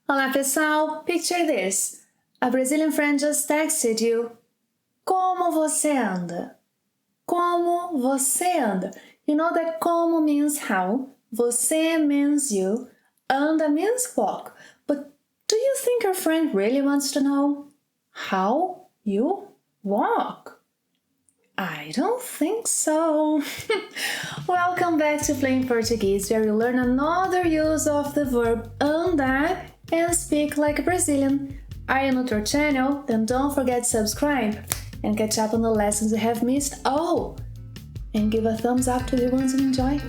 Olá, pessoal! Picture this. A Brazilian friend just texted you. Como você anda? Como você anda? You know that como means how, você means you, anda means walk. But do you think your friend really wants to know how you walk? I don't think so. Welcome back to Playing Portuguese, where you learn another use of the verb andar and speak like a Brazilian. Are you new to our channel? Then don't forget to subscribe and catch up on the lessons you have missed. Oh, and give a thumbs up to the ones you enjoy.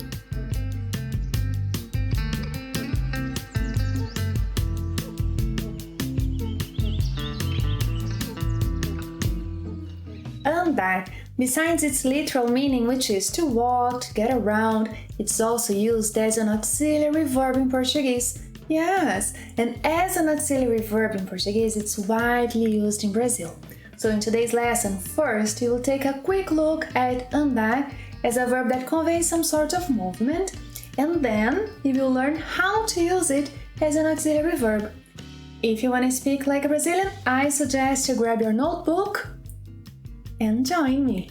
Andar, besides its literal meaning, which is to walk, to get around, it's also used as an auxiliary verb in Portuguese. Yes, and as an auxiliary verb in Portuguese, it's widely used in Brazil. So in today's lesson, first you will take a quick look at andar as a verb that conveys some sort of movement, and then you will learn how to use it as an auxiliary verb. If you want to speak like a Brazilian, I suggest you grab your notebook and join me.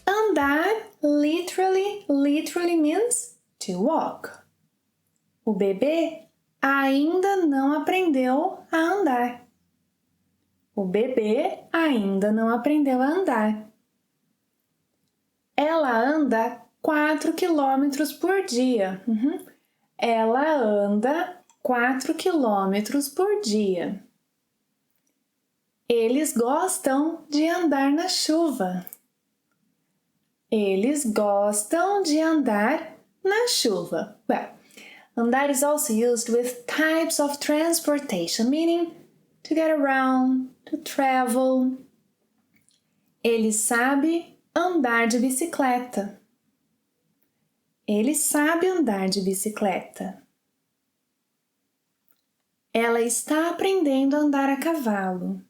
Andar literally means to walk. O bebê ainda não aprendeu a andar. O bebê ainda não aprendeu a andar. Ela anda 4 quilômetros por dia. Ela anda 4 quilômetros por dia. Eles gostam de andar na chuva. Eles gostam de andar na chuva. Well, andar is also used with types of transportation, meaning to get around, to travel. Ele sabe andar de bicicleta. Ele sabe andar de bicicleta. Ela está aprendendo a andar a cavalo.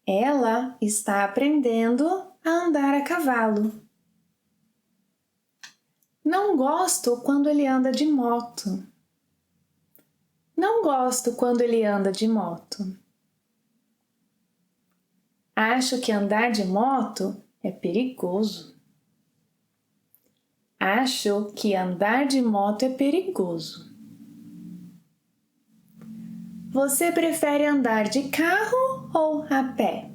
Ela está aprendendo a andar a cavalo. Não gosto quando ele anda de moto. Não gosto quando ele anda de moto. Acho que andar de moto é perigoso. Acho que andar de moto é perigoso. Você prefere andar de carro ou a pé?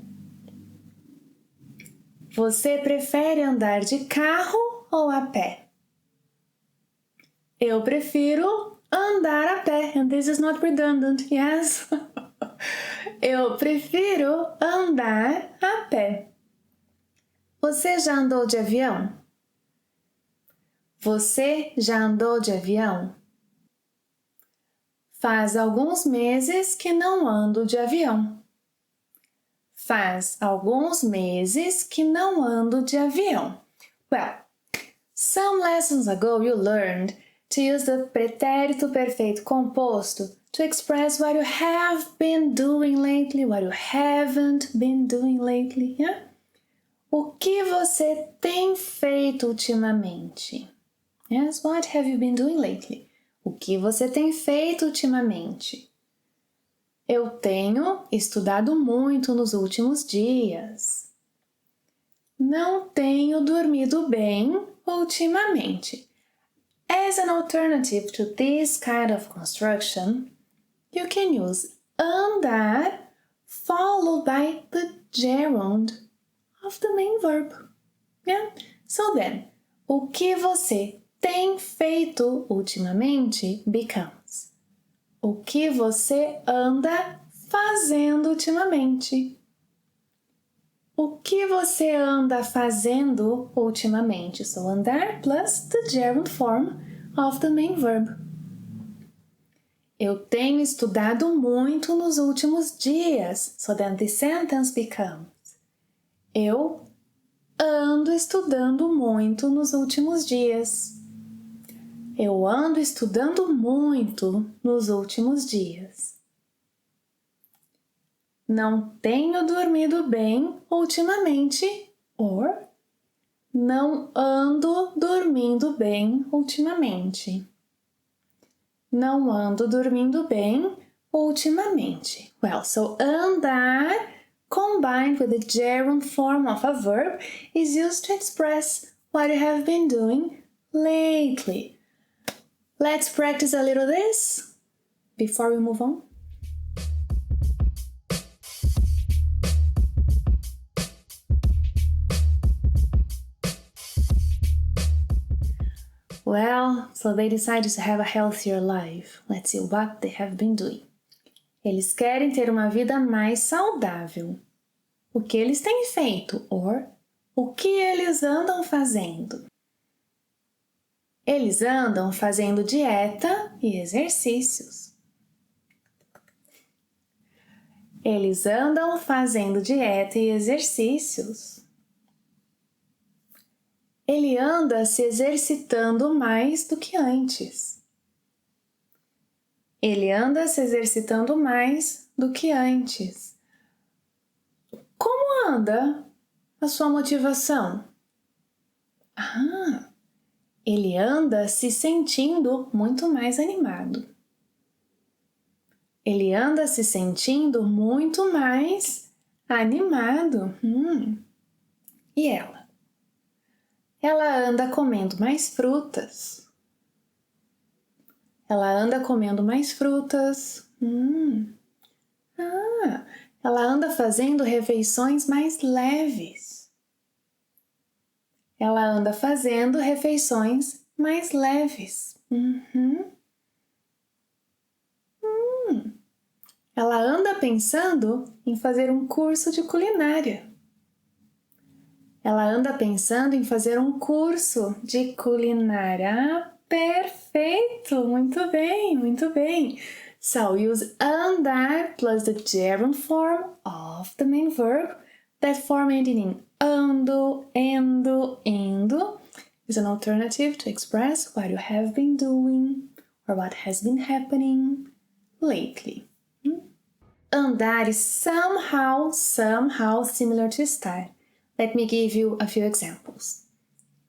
Você prefere andar de carro ou a pé? Eu prefiro andar a pé. And this is not redundant, yes? Eu prefiro andar a pé. Você já andou de avião? Você já andou de avião? Faz alguns meses que não ando de avião. Faz alguns meses que não ando de avião. Well, some lessons ago you learned to use the pretérito perfeito composto to express what you have been doing lately, what you haven't been doing lately. Yeah? O que você tem feito ultimamente? Yes, what have you been doing lately? O que você tem feito ultimamente? Eu tenho estudado muito nos últimos dias. Não tenho dormido bem ultimamente. As an alternative to this kind of construction, you can use andar followed by the gerund of the main verb. Yeah? So then, o que você tem feito ultimamente becomes o que você anda fazendo ultimamente. O que você anda fazendo ultimamente? So andar plus the gerund form of the main verb. Eu tenho estudado muito nos últimos dias. So then the sentence becomes eu ando estudando muito nos últimos dias. Eu ando estudando muito nos últimos dias. não tenho dormido bem ultimamente. Or, não ando dormindo bem ultimamente. Não ando dormindo bem ultimamente. Well, so andar combined with the gerund form of a verb is used to express what you have been doing lately. Let's practice a little this before we move on. Well, so they decided to have a healthier life. Let's see what they have been doing. Eles querem ter uma vida mais saudável. O que eles têm feito? Or, o que eles andam fazendo? Eles andam fazendo dieta e exercícios. Eles andam fazendo dieta e exercícios. Ele anda se exercitando mais do que antes. Ele anda se exercitando mais do que antes. Como anda a sua motivação? Ele anda se sentindo muito mais animado. Ele anda se sentindo muito mais animado. E ela? Ela anda comendo mais frutas. Ela anda comendo mais frutas. Ela anda fazendo refeições mais leves. Ela anda fazendo refeições mais leves. Ela anda pensando em fazer um curso de culinária. Ela anda pensando em fazer um curso de culinária. Perfeito! Muito bem, muito bem. So use andar plus the gerund form of the main verb. That form ending in ando, endo, indo is an alternative to express what you have been doing or what has been happening lately. Andar is somehow similar to estar. Let me give you a few examples.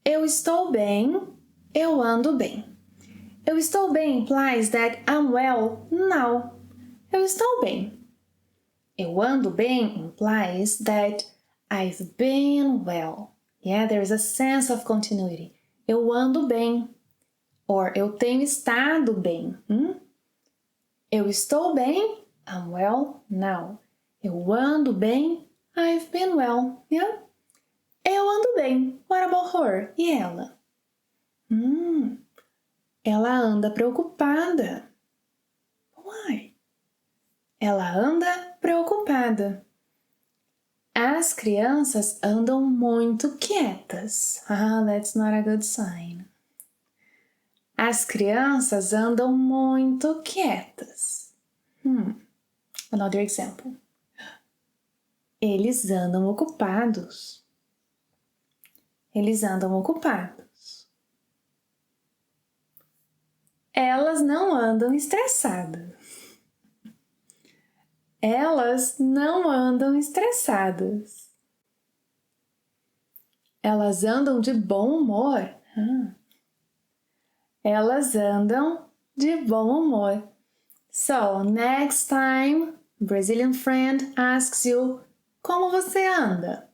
Eu estou bem, eu ando bem. Eu estou bem implies that I'm well now. Eu estou bem. Eu ando bem implies that I've been well. Yeah, there's a sense of continuity. Eu ando bem. Or eu tenho estado bem. Eu estou bem, I'm well now. Eu ando bem, I've been well. Yeah? Eu ando bem. What about her? E ela? Ela anda preocupada. Why? Ela anda preocupada. As crianças andam muito quietas. That's not a good sign. As crianças andam muito quietas. Another example. Eles andam ocupados. Eles andam ocupados. Elas não andam estressadas. Elas não andam estressadas. Elas andam de bom humor. Elas andam de bom humor. So, next time, Brazilian friend asks you, como você anda?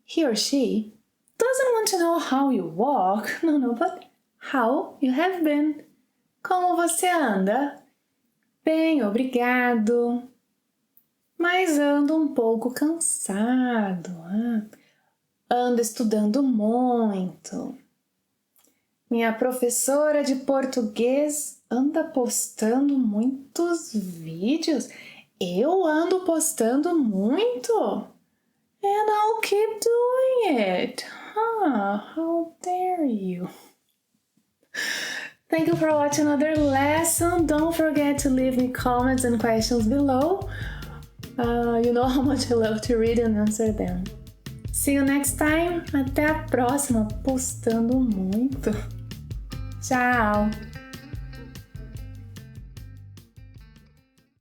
He or she doesn't want to know how you walk, no, but how you have been. Como você anda? Bem, obrigado. Mas ando um pouco cansado. Ando estudando muito. Minha professora de português anda postando muitos vídeos. Eu ando postando muito. And I'll keep doing it. How dare you? Thank you for watching another lesson. Don't forget to leave me comments and questions below. You know how much I love to read and answer them. See you next time. Até a próxima, postando muito. Tchau!